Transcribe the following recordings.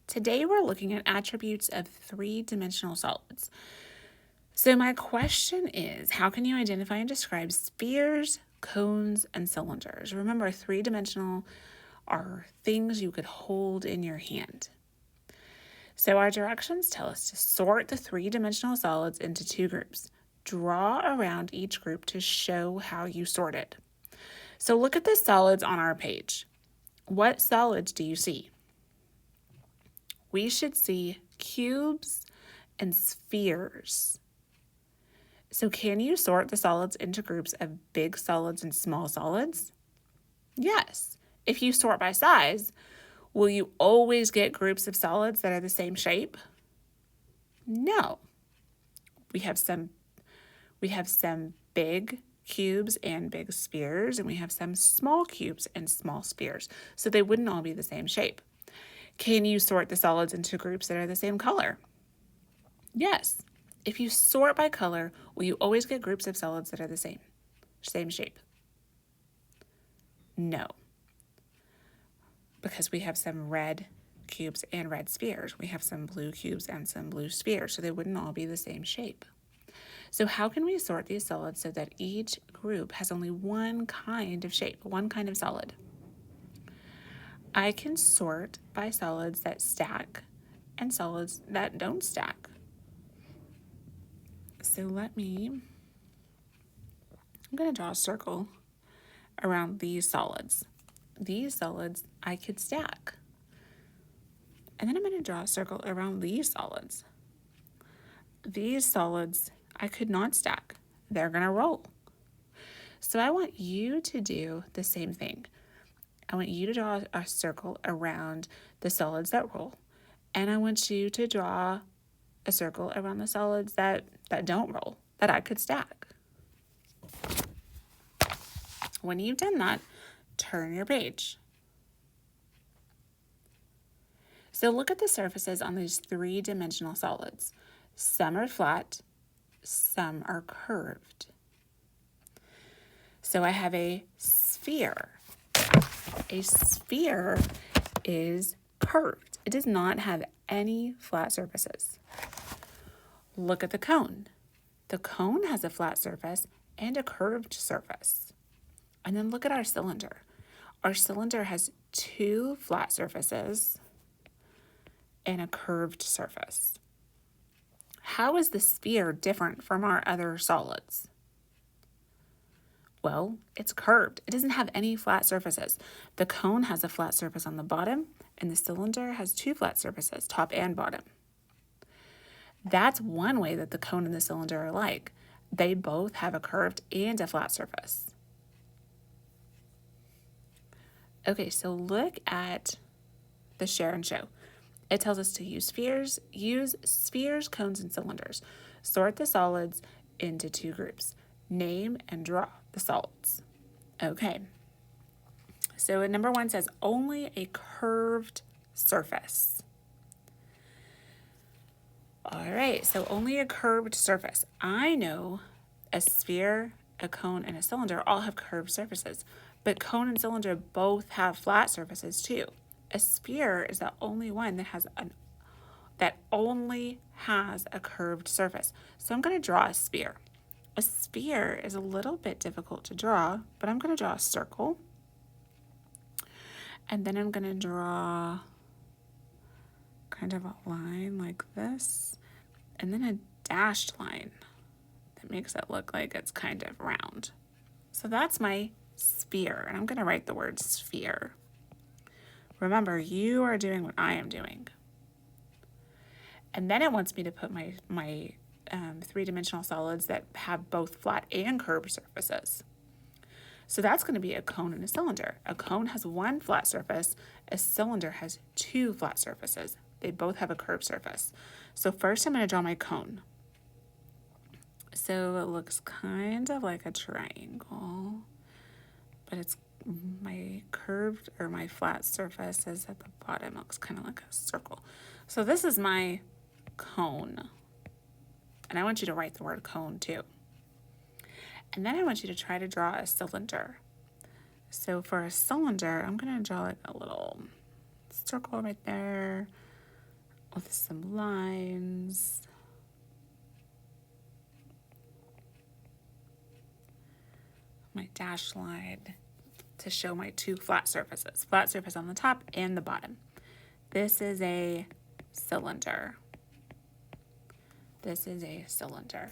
Today we're looking at attributes of three-dimensional solids. So my question is, how can you identify and describe spheres, cones, and cylinders? Remember, three-dimensional are things you could hold in your hand. So our directions tell us to sort the three-dimensional solids into two groups. Draw around each group to show how you sorted. So look at the solids on our page. What solids do you see? We should see cubes and spheres. So can you sort the solids into groups of big solids and small solids? Yes. If you sort by size, will you always get groups of solids that are the same shape? No. We have some big cubes and big spheres, and we have some small cubes and small spheres. So they wouldn't all be the same shape. Can you sort the solids into groups that are the same color? Yes. If you sort by color, will you always get groups of solids that are the same shape? No. Because we have some red cubes and red spheres. We have some blue cubes and some blue spheres, so they wouldn't all be the same shape. So how can we sort these solids so that each group has only one kind of shape, one kind of solid? I can sort by solids that stack and solids that don't stack. So I'm going to draw a circle around these solids. These solids I could stack. And then I'm going to draw a circle around these solids. These solids I could not stack. They're going to roll. So I want you to do the same thing. I want you to draw a circle around the solids that roll, and I want you to draw a circle around the solids that don't roll, that I could stack. When you've done that, turn your page. So look at the surfaces on these three-dimensional solids. Some are flat, some are curved. So I have a sphere. A sphere is curved. It does not have any flat surfaces. Look at the cone. The cone has a flat surface and a curved surface. And then look at our cylinder. Our cylinder has two flat surfaces and a curved surface. How is the sphere different from our other solids? Well, it's curved. It doesn't have any flat surfaces. The cone has a flat surface on the bottom, and the cylinder has two flat surfaces, top and bottom. That's one way that the cone and the cylinder are alike. They both have a curved and a flat surface. Okay, so look at the share and show. It tells us to use spheres, cones, and cylinders. Sort the solids into two groups. Name and draw the solids. Okay. So number 1 says only a curved surface. All right, so only a curved surface. I know a sphere, a cone, and a cylinder all have curved surfaces, but cone and cylinder both have flat surfaces too. A sphere is the only one that only has a curved surface. So I'm going to draw a sphere. A sphere is a little bit difficult to draw, but I'm going to draw a circle. And then I'm going to draw kind of a line like this, and then a dashed line that makes it look like it's kind of round. So that's my sphere, and I'm going to write the word sphere. Remember, you are doing what I am doing. And then it wants me to put my three-dimensional solids that have both flat and curved surfaces. So that's going to be a cone and a cylinder. A cone has one flat surface. A cylinder has two flat surfaces. They both have a curved surface. So first I'm going to draw my cone. So it looks kind of like a triangle, but it's my curved or my flat surface is at the bottom. It looks kind of like a circle. So this is my cone. And I want you to write the word cone too. And then I want you to try to draw a cylinder. So for a cylinder, I'm going to draw like a little circle right there, with some lines. My dashed line to show my two flat surfaces. Flat surface on the top and the bottom. This is a cylinder. This is a cylinder.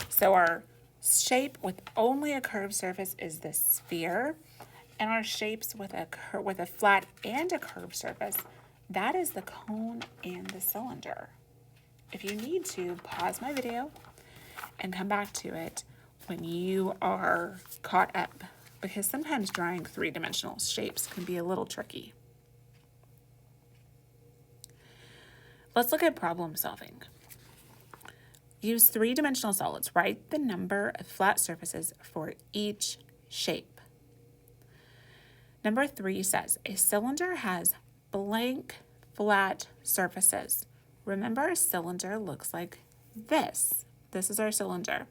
So our shape with only a curved surface is the sphere, and our shapes with a flat and a curved surface, that is the cone and the cylinder. If you need to, pause my video and come back to it when you are caught up, because sometimes drawing three-dimensional shapes can be a little tricky. Let's look at problem solving. Use three-dimensional solids. Write the number of flat surfaces for each shape. Number 3 says, a cylinder has blank flat surfaces. Remember, a cylinder looks like this. This is our cylinder.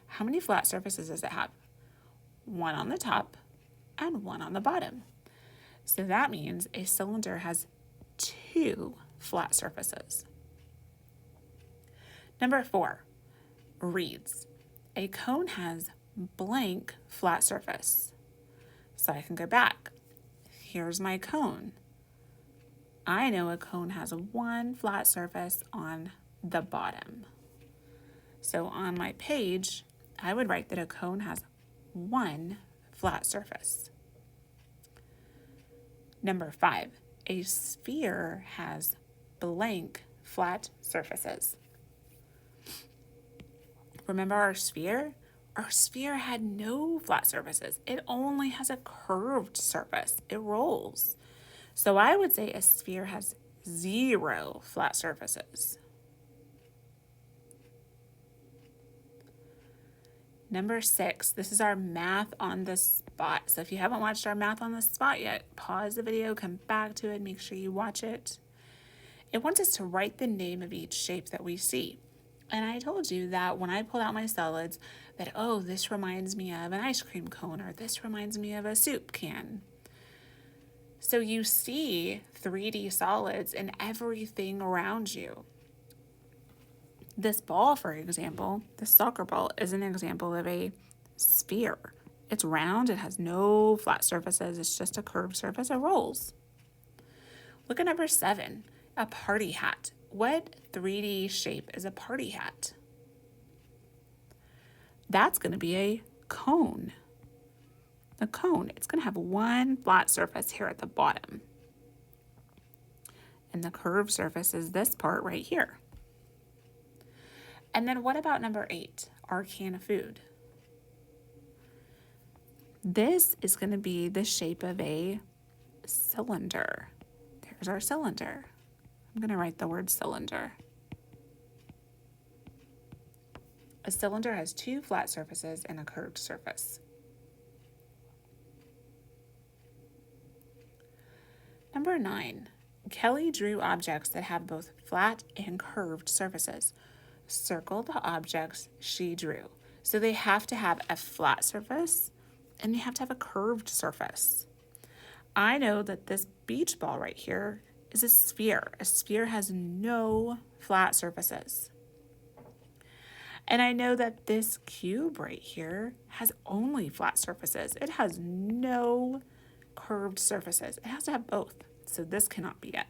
How many flat surfaces does it have? One on the top and one on the bottom. So that means a cylinder has 2 flat surfaces. Number 4 reads, a cone has blank flat surface. So I can go back. Here's my cone. I know a cone has 1 flat surface on the bottom. So on my page, I would write that a cone has 1 flat surface. Number 5, a sphere has blank flat surfaces. Remember our sphere? Our sphere had no flat surfaces. It only has a curved surface. It rolls. So I would say a sphere has 0 flat surfaces. Number 6, this is our math on the spot. So if you haven't watched our math on the spot yet, pause the video, come back to it, make sure you watch it. It wants us to write the name of each shape that we see. And I told you that when I pulled out my solids that, oh, this reminds me of an ice cream cone, or this reminds me of a soup can. So you see 3D solids in everything around you. This ball, for example, the soccer ball, is an example of a sphere. It's round, it has no flat surfaces, it's just a curved surface, it rolls. Look at number 7, a party hat. What 3D shape is a party hat? That's going to be a cone. A cone, it's going to have 1 flat surface here at the bottom. And the curved surface is this part right here. And then what about number 8, our can of food? This is going to be the shape of a cylinder. There's our cylinder. I'm going to write the word cylinder. A cylinder has 2 flat surfaces and a curved surface. Number 9, Kelly drew objects that have both flat and curved surfaces. Circle the objects she drew. So they have to have a flat surface and they have to have a curved surface. I know that this beach ball right here is a sphere. A sphere has no flat surfaces. And I know that this cube right here has only flat surfaces. It has no curved surfaces. It has to have both. So this cannot be it.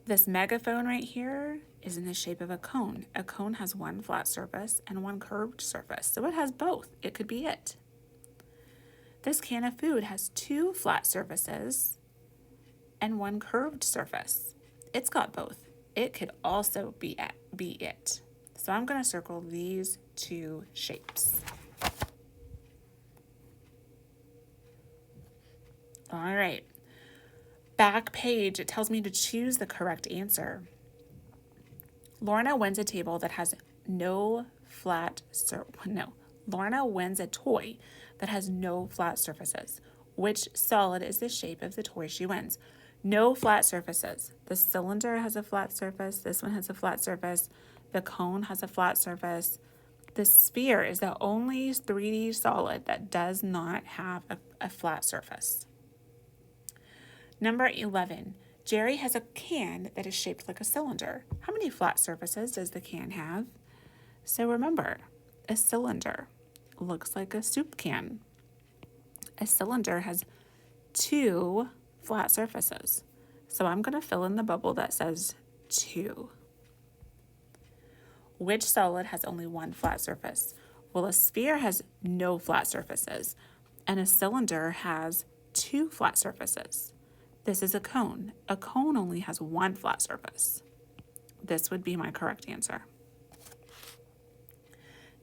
This megaphone right here is in the shape of a cone. A cone has 1 flat surface and 1 curved surface. So it has both. It could be it. This can of food has 2 flat surfaces and 1 curved surface. It's got both. It could also be it. So I'm going to circle these 2 shapes. All right. Back page, it tells me to choose the correct answer. Lorna wins a table that has no flat Lorna wins a toy that has no flat surfaces. Which solid is the shape of the toy she wins? No flat surfaces. The cylinder has a flat surface. This one has a flat surface. The cone has a flat surface. The sphere is the only 3D solid that does not have a flat surface. Number 11, Jerry has a can that is shaped like a cylinder. How many flat surfaces does the can have? So remember, a cylinder looks like a soup can. A cylinder has 2 flat surfaces. So I'm going to fill in the bubble that says 2. Which solid has only 1 flat surface? Well, a sphere has no flat surfaces, and a cylinder has 2 flat surfaces. This is a cone. A cone only has 1 flat surface. This would be my correct answer.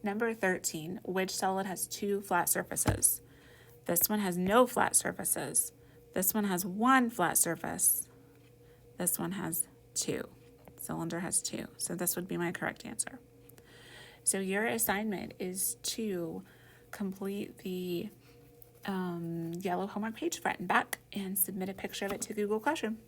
Number 13, which solid has 2 flat surfaces? This one has no flat surfaces. This one has 1 flat surface. This one has 2. Cylinder has 2. So this would be my correct answer. So your assignment is to complete the yellow homework page front and back and submit a picture of it to Google Classroom.